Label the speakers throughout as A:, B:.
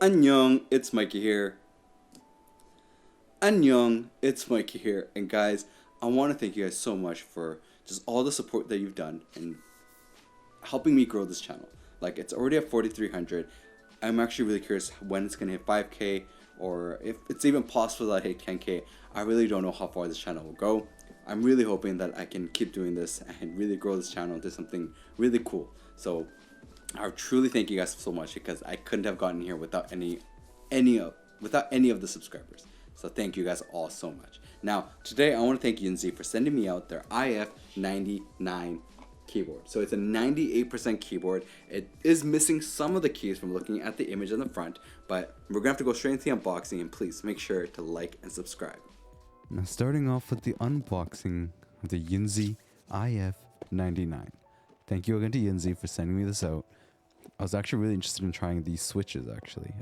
A: Annyeong, it's Mikey here. Annyeong, it's Mikey here. And guys, I want to thank you guys so much for just all the support that you've done and helping me grow this channel. Like, it's already at 4,300. I'm actually really curious when it's gonna hit 5K, or if it's even possible that I hit 10K. I really don't know how far this channel will go. I'm really hoping that I can keep doing this and really grow this channel into something really cool. So I truly thank you guys so much, because I couldn't have gotten here without any of the subscribers. So thank you guys all so much. Now today I want to thank Yunzii for sending me out their IF99 keyboard. So it's a 98% keyboard. It is missing some of the keys from looking at the image on the front, but we're gonna have to go straight into the unboxing, and please make sure to like and subscribe.
B: Now starting off with the unboxing of the Yunzii IF99. Thank you again to Yunzii for sending me this out. I was actually really interested in trying these switches actually.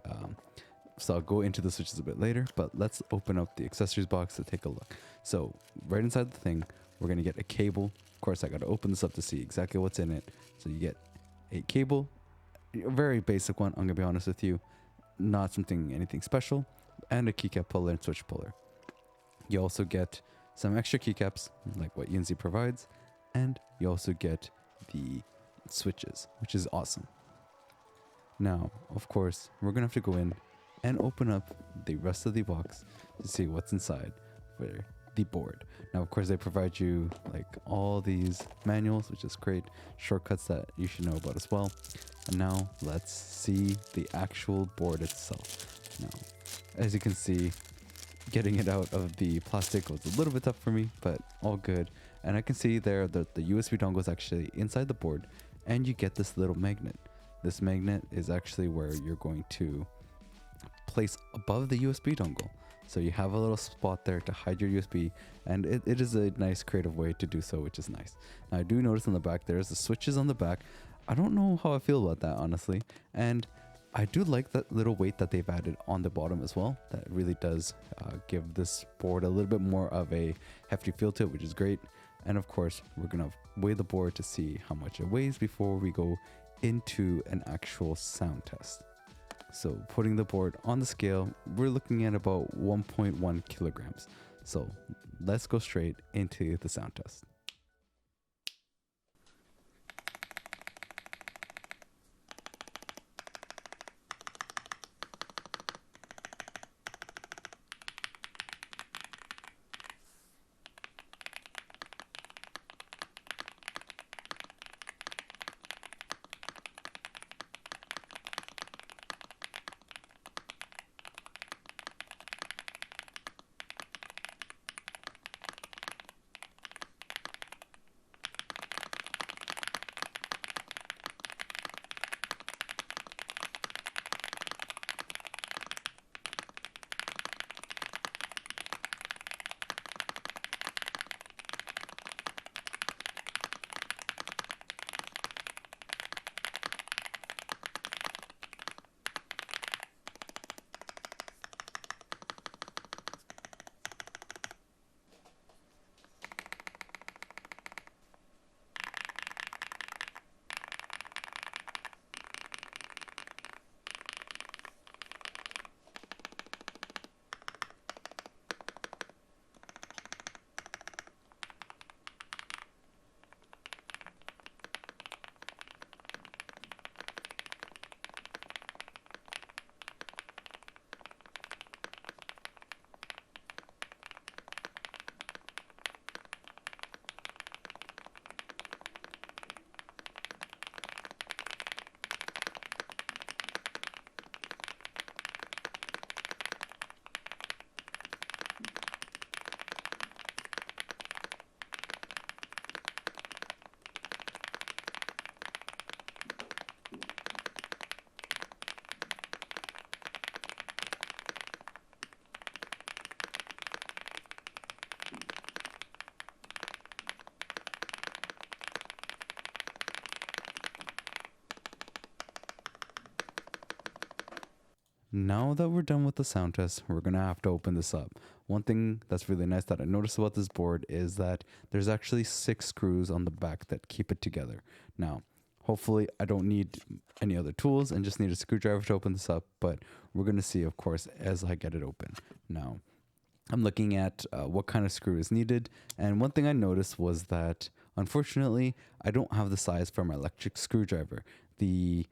B: So I'll go into the switches a bit later, but let's open up the accessories box to take a look. So right inside the thing, we're gonna get a cable. Of course, I gotta open this up to see exactly what's in it. So you get a cable, a very basic one, I'm gonna be honest with you, not anything special, and a keycap puller and switch puller. You also get some extra keycaps, like what Yunzii provides, and you also get the switches, which is awesome. Now, of course, we're gonna have to go in and open up the rest of the box to see what's inside for the board. Now, of course, they provide you like all these manuals, which is great, shortcuts that you should know about as well. And now let's see the actual board itself. Now, as you can see, getting it out of the plastic was a little bit tough for me, but all good. And I can see there that the USB dongle is actually inside the board, and you get this little magnet. This magnet is actually where you're going to place above the USB dongle. So you have a little spot there to hide your USB, and it is a nice creative way to do so, which is nice. Now I do notice on the back there's the switches on the back. I don't know how I feel about that, honestly, and I do like that little weight that they've added on the bottom as well. That really does give this board a little bit more of a hefty feel to it, which is great. And of course, we're gonna weigh the board to see how much it weighs before we go into an actual sound test. So putting the board on the scale, we're looking at about 1.1 kilograms. So let's go straight into the sound test. Now that we're done with the sound test, we're gonna have to open this up. One thing that's really nice that I noticed about this board is that there's actually 6 screws on the back that keep it together. Now, Hopefully I don't need any other tools and just need a screwdriver to open this up, but we're going to see, of course, as I get it open. Now, I'm looking at what kind of screw is needed, and one thing I noticed was that, unfortunately, I don't have the size for my electric screwdriver. The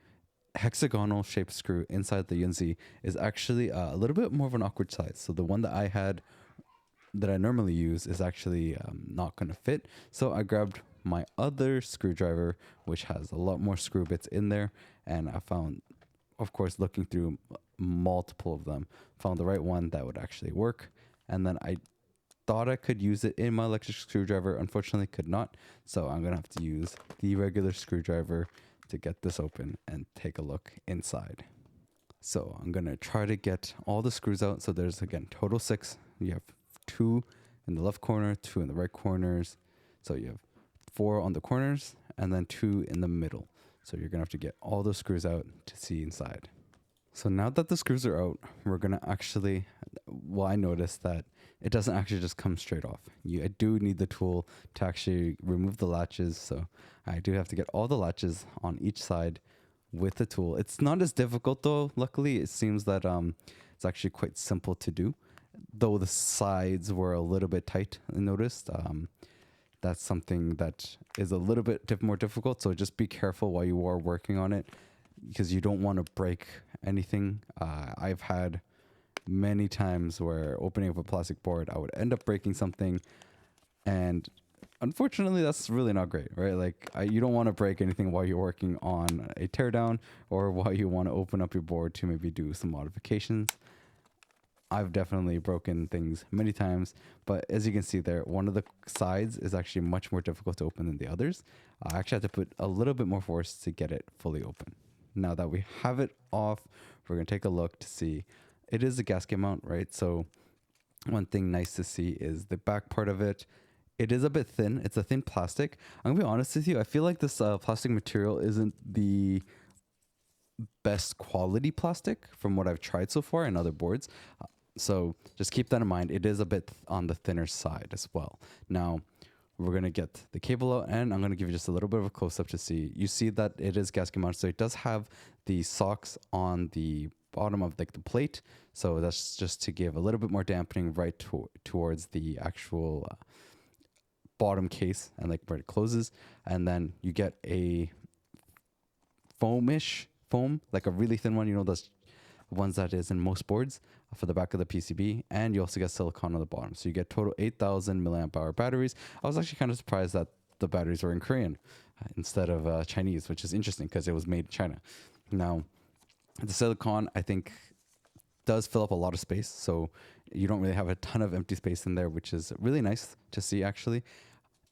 B: hexagonal shaped screw inside the Yunzii is actually a little bit more of an awkward size. So the one that I had that I normally use is actually not going to fit. So I grabbed my other screwdriver, which has a lot more screw bits in there, and I found, of course, looking through multiple of them, found the right one that would actually work. And then I thought I could use it in my electric screwdriver, unfortunately could not. So I'm gonna have to use the regular screwdriver to get this open and take a look inside. So I'm gonna try to get all the screws out. So there's, again, total 6. You have 2 in the left corner, 2 in the right corners. So you have 4 on the corners and then 2 in the middle. So you're gonna have to get all those screws out to see inside. So now that the screws are out, we're gonna actually, well, I noticed that it doesn't actually just come straight off. I do need the tool to actually remove the latches. So I do have to get all the latches on each side with the tool. It's not as difficult though. Luckily, it seems that it's actually quite simple to do. Though the sides were a little bit tight, I noticed. That's something that is a little bit more difficult. So just be careful while you are working on it, because you don't want to break anything. I've had many times where opening up a plastic board, I would end up breaking something, and unfortunately that's really not great, right? Like you don't want to break anything while you're working on a teardown or while you want to open up your board to maybe do some modifications. I've definitely broken things many times, but as you can see there, one of the sides is actually much more difficult to open than the others. I actually had to put a little bit more force to get it fully open. Now that we have it off, we're going to take a look to see. It is a gasket mount, right? So one thing nice to see is the back part of it. It is a bit thin. It's a thin plastic. I'm going to be honest with you. I feel like this plastic material isn't the best quality plastic from what I've tried so far in other boards. So just keep that in mind. It is a bit on the thinner side as well. Now, we're going to get the cable out, and I'm going to give you just a little bit of a close-up to see. You see that it is gasket mounted, so it does have the socks on the bottom of like the plate. So that's just to give a little bit more dampening right towards the actual bottom case and like where it closes. And then you get a foam, like a really thin one, you know, those ones that is in most boards for the back of the PCB, and you also get silicone on the bottom. So you get total 8,000 milliamp hour batteries. I was actually kind of surprised that the batteries were in Korean instead of Chinese, which is interesting because it was made in China. Now, the silicone, I think, does fill up a lot of space, so you don't really have a ton of empty space in there, which is really nice to see actually.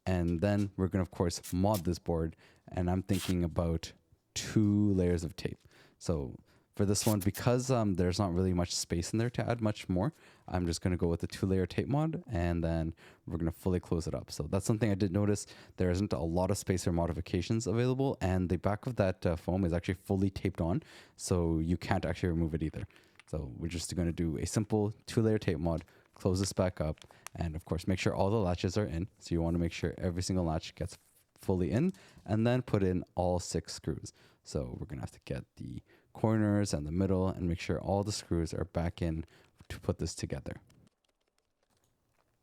B: And then we're going to, of course, mod this board, and I'm thinking about 2 layers of tape. So for this one, because there's not really much space in there to add much more, I'm just going to go with the 2-layer tape mod, and then we're going to fully close it up. So that's something I did notice. There isn't a lot of space or modifications available, and the back of that foam is actually fully taped on, so you can't actually remove it either. So we're just going to do a simple 2-layer tape mod, close this back up, and of course make sure all the latches are in. So you want to make sure every single latch gets fully in, and then put in all 6 screws. So we're going to have to get the corners and the middle and make sure all the screws are back in to put this together.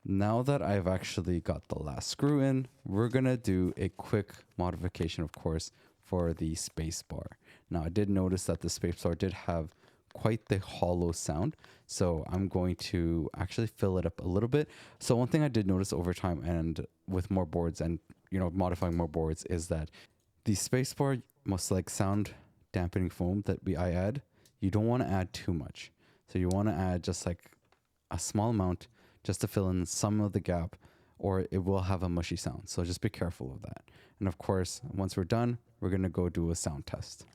B: Now that I've actually got the last screw in, we're going to do a quick modification, of course, for the space bar. Now I did notice that the space bar did have quite the hollow sound, so I'm going to actually fill it up a little bit. So one thing I did notice over time and with more boards and, you know, modifying more boards is that the space bar, most like sound dampening foam that I add, you don't want to add too much. So you want to add just like a small amount just to fill in some of the gap, or it will have a mushy sound. So just be careful of that. And of course, once we're done, we're going to go do a sound test.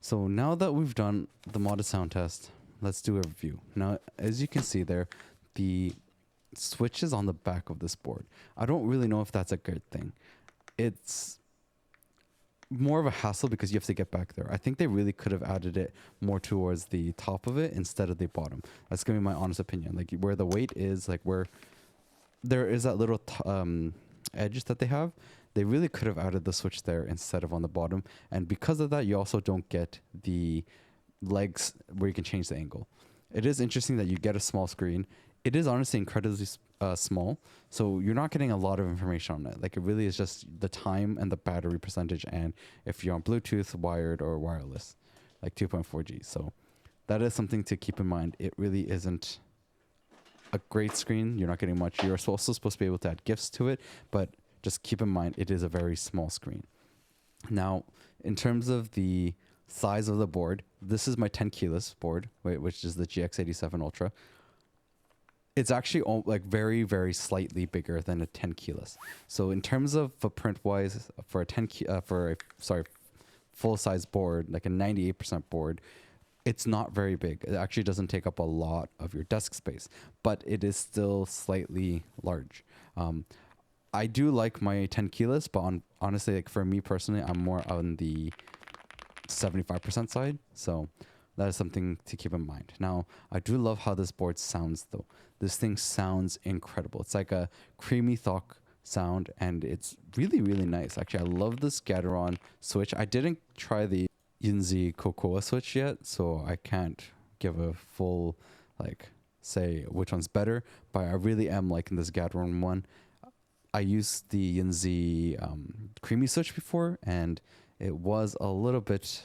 B: So now that we've done the modded sound test, let's do a review. Now, as you can see there, the switch is on the back of this board. I don't really know if that's a good thing. It's more of a hassle because you have to get back there. I think they really could have added it more towards the top of it instead of the bottom. That's gonna be my honest opinion. Like where the weight is, like where there is that little edge that they have, they really could have added the switch there instead of on the bottom. And because of that, you also don't get the legs where you can change the angle. It is interesting that you get a small screen. It is honestly incredibly small, so you're not getting a lot of information on it. Like it really is just the time and the battery percentage, and if you're on Bluetooth, wired, or wireless, like 2.4G. So that is something to keep in mind. It really isn't a great screen. You're not getting much. You're also supposed to be able to add GIFs to it, but just keep in mind it is a very small screen. Now, in terms of the size of the board, this is my 10 keyless board, which is the GX87 Ultra. It's actually like very, very slightly bigger than a 10 keyless. So in terms of footprint wise, for a full size board, like a 98% board, it's not very big. It actually doesn't take up a lot of your desk space, but it is still slightly large. I do like my 10 keyless, but honestly, like for me personally, I'm more on the 75% side. So that is something to keep in mind. Now, I do love how this board sounds though. This thing sounds incredible. It's like a creamy Thock sound, and it's really, really nice. Actually, I love this Gateron switch. I didn't try the Yunzii Cocoa switch yet, so I can't give a full, like, say which one's better, but I really am liking this Gateron one. I used the Yunzii creamy switch before, and it was a little bit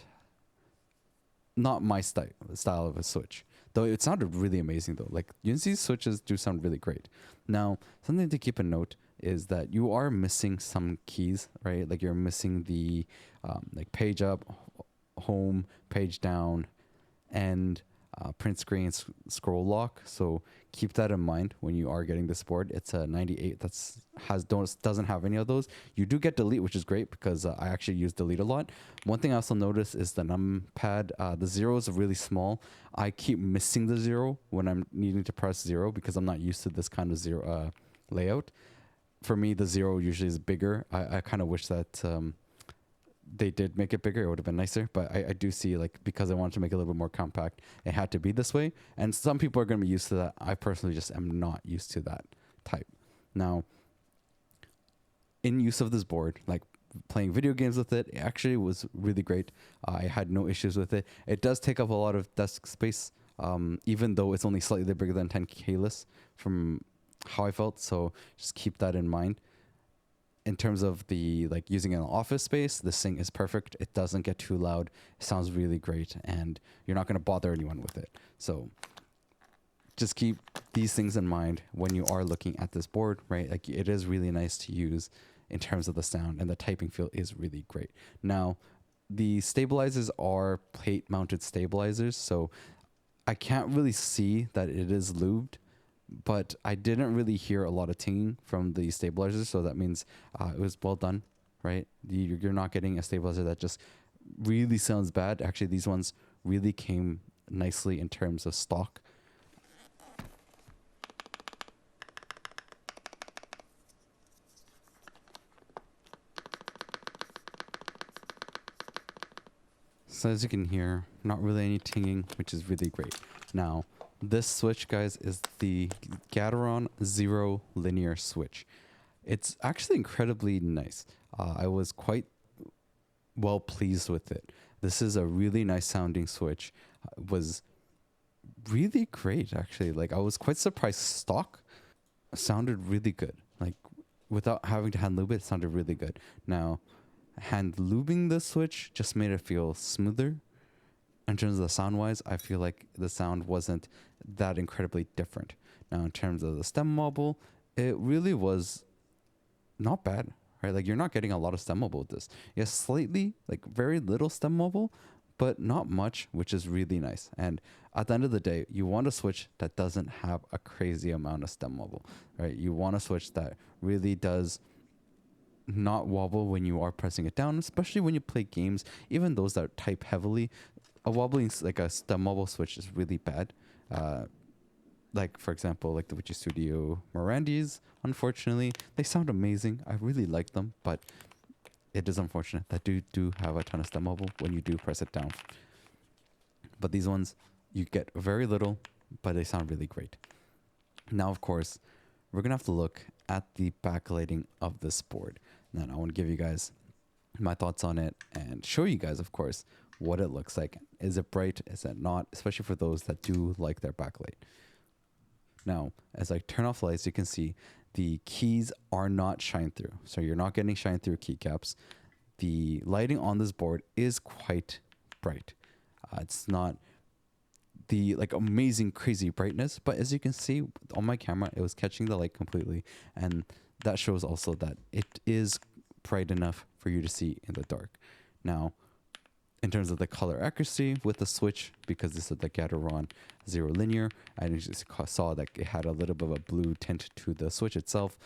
B: not my style of a switch. Though it sounded really amazing though. Like Yunzii switches do sound really great. Now, something to keep a note is that you are missing some keys, right? Like you're missing the like page up, home, page down, and print screen scroll lock. So keep that in mind when you are getting this board. It's a 98 doesn't have any of those. You do get delete, which is great because I actually use delete a lot. One thing I also notice is the numpad. The zeros are really small. I keep missing the zero when I'm needing to press zero because I'm not used to this kind of zero layout. For me, the zero usually is bigger. I kind of wish that they did make it bigger. It would have been nicer, but I do see, like, because I wanted to make it a little bit more compact, it had to be this way. And some people are going to be used to that. I personally just am not used to that type. Now, in use of this board, like playing video games with it, it actually was really great. I had no issues with it. It does take up a lot of desk space, even though it's only slightly bigger than 10 keyless from how I felt. So just keep that in mind. In terms of the, like, using it in an office space, this thing is perfect. It doesn't get too loud. It sounds really great, and you're not going to bother anyone with it. So just keep these things in mind when you are looking at this board, right? Like, it is really nice to use in terms of the sound, and the typing feel is really great. Now, the stabilizers are plate mounted stabilizers, so I can't really see that it is lubed, but I didn't really hear a lot of tinging from the stabilizers, so that means it was well done, right? You're not getting a stabilizer that just really sounds bad. Actually, these ones really came nicely in terms of stock. So as you can hear, not really any tinging, which is really great. Now, this switch, guys, is the Gateron Zero linear switch. It's actually incredibly nice. I was quite well pleased with it. This is a really nice sounding switch. It was really great, actually. Like, I was quite surprised. Stock sounded really good. Like, without having to hand lube it, it sounded really good. Now, hand lubing the switch just made it feel smoother. In terms of the sound wise, I feel like the sound wasn't that incredibly different. Now, in terms of the stem wobble, it really was not bad, right? Like, you're not getting a lot of stem wobble with this. Yes, slightly, like very little stem wobble, but not much, which is really nice. And at the end of the day, you want a switch that doesn't have a crazy amount of stem wobble, right? You want a switch that really does not wobble when you are pressing it down, especially when you play games, even those that type heavily. a wobbling like the mobile switch is really bad. Like for example, like the Witchy Studio Mirandis, unfortunately, they sound amazing. I really like them, but it is unfortunate that do have a ton of stem wobble when you do press it down. But these ones, you get very little, but they sound really great. Now, of course, we're gonna have to look at the backlighting of this board. And then I want to give you guys my thoughts on it and show you guys, of course, what it looks like. Is it bright? Is it not? Especially for those that do like their backlight. Now, as I turn off lights, you can see the keys are not shine through. So you're not getting shine through keycaps. The lighting on this board is quite bright. It's not the like amazing crazy brightness, but as you can see on my camera, it was catching the light completely, and that shows also that it is bright enough for you to see in the dark. Now, in terms of the color accuracy with the switch, because this is the Gateron Zero Linear, I just saw that it had a little bit of a blue tint to the switch itself.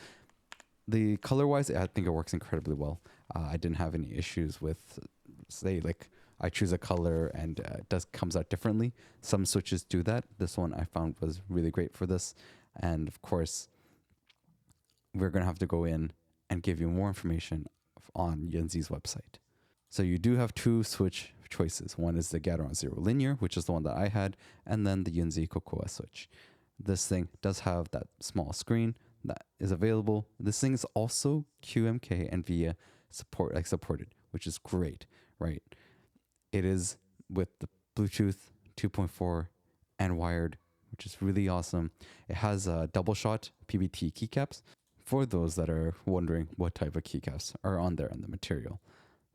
B: The color wise, I think it works incredibly well. I didn't have any issues with, say, like I choose a color and it comes out differently. Some switches do that. This one I found was really great for this. And of course, we're going to have to go in and give you more information on Yunzii's website. So you do have two switch choices. One is the Gateron Zero Linear, which is the one that I had, and then the Yunzii Cocoa switch. This thing does have that small screen that is available. This thing is also QMK and VIA supported, which is great, right? It is with the Bluetooth 2.4 and wired, which is really awesome. It has a double shot PBT keycaps for those that are wondering what type of keycaps are on there in the material.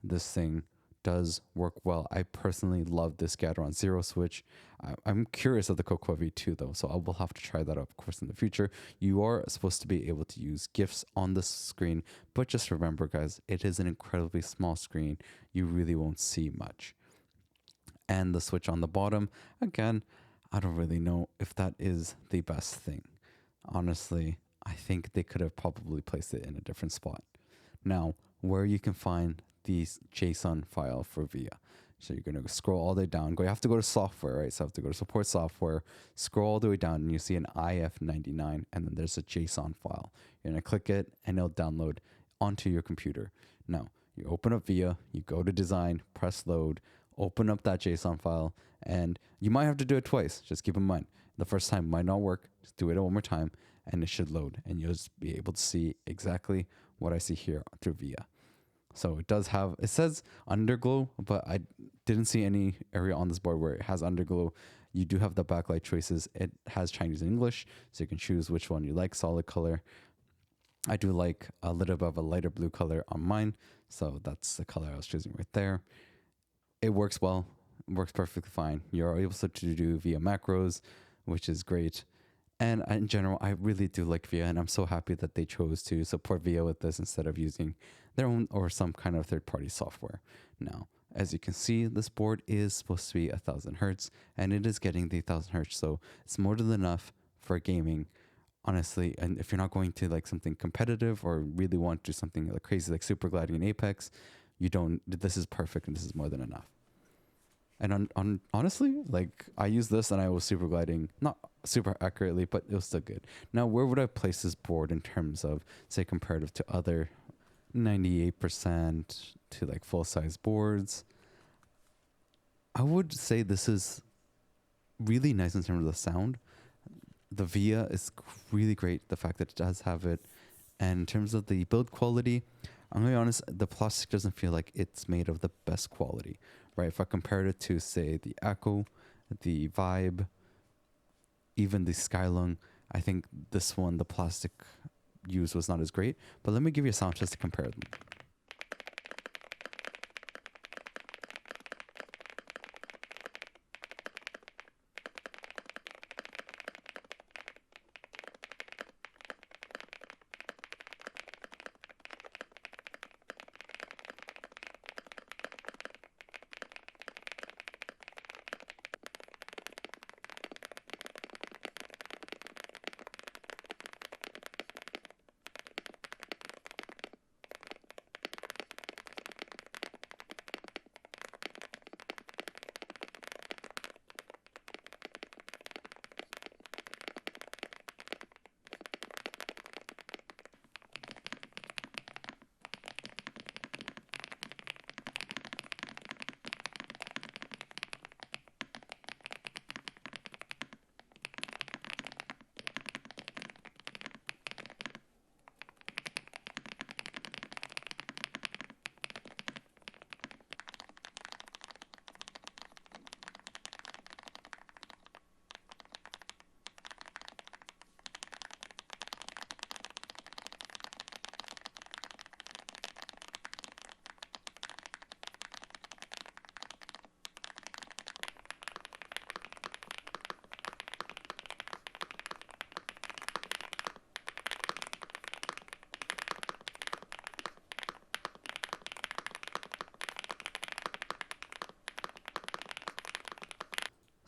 B: This thing does work well. I personally love this Gateron Zero switch. I'm curious of the Cocoa V2 though, so I will have to try that out, of course, in the future. You are supposed to be able to use GIFs on this screen, but just remember, guys, it is an incredibly small screen. You really won't see much. And the switch on the bottom, again, I don't really know if that is the best thing. Honestly, I think they could have probably placed it in a different spot. Now, where you can find the JSON file for VIA. So you're going to scroll all the way down. You have to go to software, right? So you have to go to support software, scroll all the way down, and you see an IF99, and then there's a JSON file. You're going to click it, and it'll download onto your computer. Now, you open up VIA, you go to design, press load, open up that JSON file, and you might have to do it twice. Just keep in mind, the first time might not work. Just do it one more time, and it should load, and you'll just be able to see exactly what I see here through VIA. So it does have, it says underglow, but I didn't see any area on this board where it has underglow. You do have the backlight choices. It has Chinese and English, so you can choose which one you like, solid color. I do like a little bit of a lighter blue color on mine, so that's the color I was choosing right there. It works well, it works perfectly fine. You're able to do VIA macros, which is great. And in general, I really do like VIA, and I'm so happy that they chose to support VIA with this instead of using their own or some kind of third-party software. Now, as you can see, this board is supposed to be 1000 hertz, and it is getting the 1000 hertz, so it's more than enough for gaming, honestly. And if you're not going to like something competitive or really want to do something like crazy like super gliding in Apex, this is perfect, and this is more than enough. And honestly, like I used this and I was super gliding, not super accurately, but it was still good. Now, where would I place this board in terms of, say, comparative to other 98% to like full size boards? I would say this is really nice in terms of the sound. The VIA is really great. The fact that it does have it. And in terms of the build quality, I'm going to be honest, the plastic doesn't feel like it's made of the best quality, right? If I compared it to, say, the Echo, the Vibe, even the Skylung, I think this one, the plastic used was not as great. But let me give you a sound test to compare them.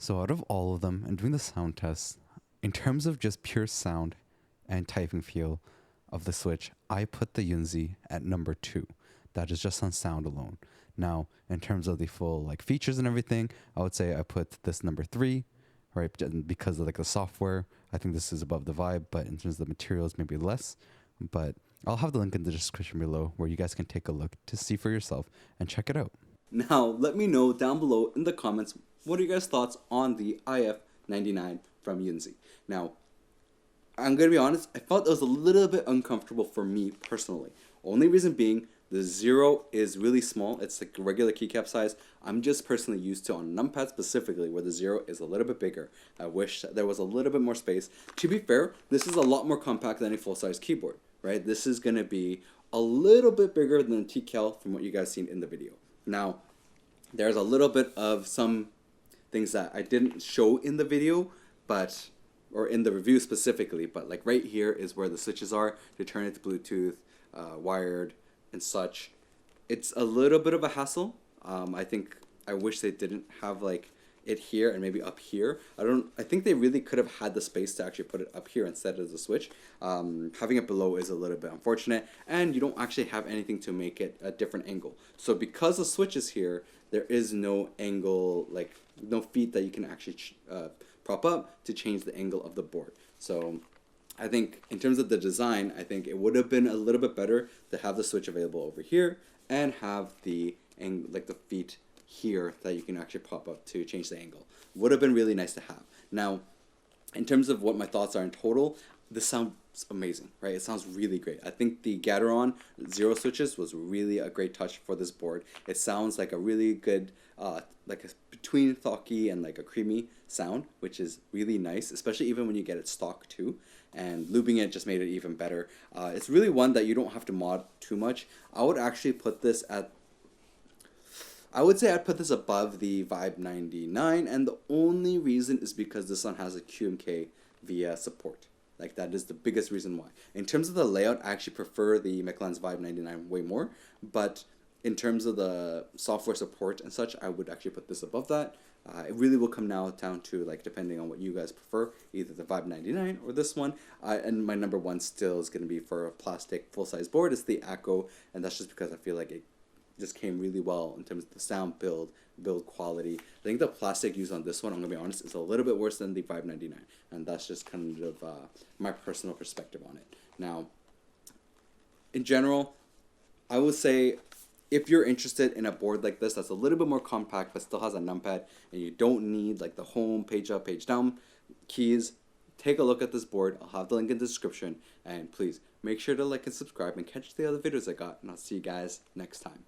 B: So out of all of them and doing the sound test, in terms of just pure sound and typing feel of the Switch, I put the Yunzii at number 2. That is just on sound alone. Now, in terms of the full like features and everything, I would say I put this number 3, right? Because of like the software, I think this is above the Vibe, but in terms of the materials, maybe less. But I'll have the link in the description below where you guys can take a look to see for yourself and check it out.
A: Now, let me know down below in the comments, what are you guys' thoughts on the IF99 from Yunzii? Now, I'm going to be honest, I felt it was a little bit uncomfortable for me personally. Only reason being, the 0 is really small. It's like a regular keycap size. I'm just personally used to on numpad specifically where the 0 is a little bit bigger. I wish that there was a little bit more space. To be fair, this is a lot more compact than a full-size keyboard, right? This is going to be a little bit bigger than the TCal from what you guys seen in the video. Now, there's a little bit of some things that I didn't show in the video, or in the review specifically, but like right here is where the switches are to turn it to Bluetooth, wired, and such. It's a little bit of a hassle. I wish they didn't have like it here and maybe up here. I think they really could have had the space to actually put it up here instead of the switch. Having it below is a little bit unfortunate, and you don't actually have anything to make it a different angle. So because the switch is here, there is no angle, like no feet that you can actually prop up to change the angle of the board. So I think in terms of the design, I think it would have been a little bit better to have the switch available over here and have the feet here that you can actually pop up to change the angle. Would have been really nice to have. Now, in terms of what my thoughts are in total, this sounds amazing, right? It sounds really great. I think the Gateron 0 switches was really a great touch for this board. It sounds like a really good, between Thocky and like a creamy sound, which is really nice, especially even when you get it stock too. And looping it just made it even better. It's really one that you don't have to mod too much. I would actually put this at, I would say I'd put this above the Vibe 99, and the only reason is because this one has a QMK via support. Like, that is the biggest reason why. In terms of the layout, I actually prefer the Michelle's Vibe 99 way more, but in terms of the software support and such, I would actually put this above that. It really will come now down to, like, depending on what you guys prefer, either the Vibe 99 or this one. And my number one still is going to be for a plastic full-size board. It's the Acco, and that's just because I feel like it just came really well in terms of the sound build quality. I think the plastic used on this one, I'm going to be honest, is a little bit worse than the Vibe 99. And that's just kind of my personal perspective on it. Now, in general, I would say if you're interested in a board like this that's a little bit more compact but still has a numpad and you don't need like the home, page up, page down keys, take a look at this board. I'll have the link in the description, and please make sure to like and subscribe and catch the other videos I got, and I'll see you guys next time.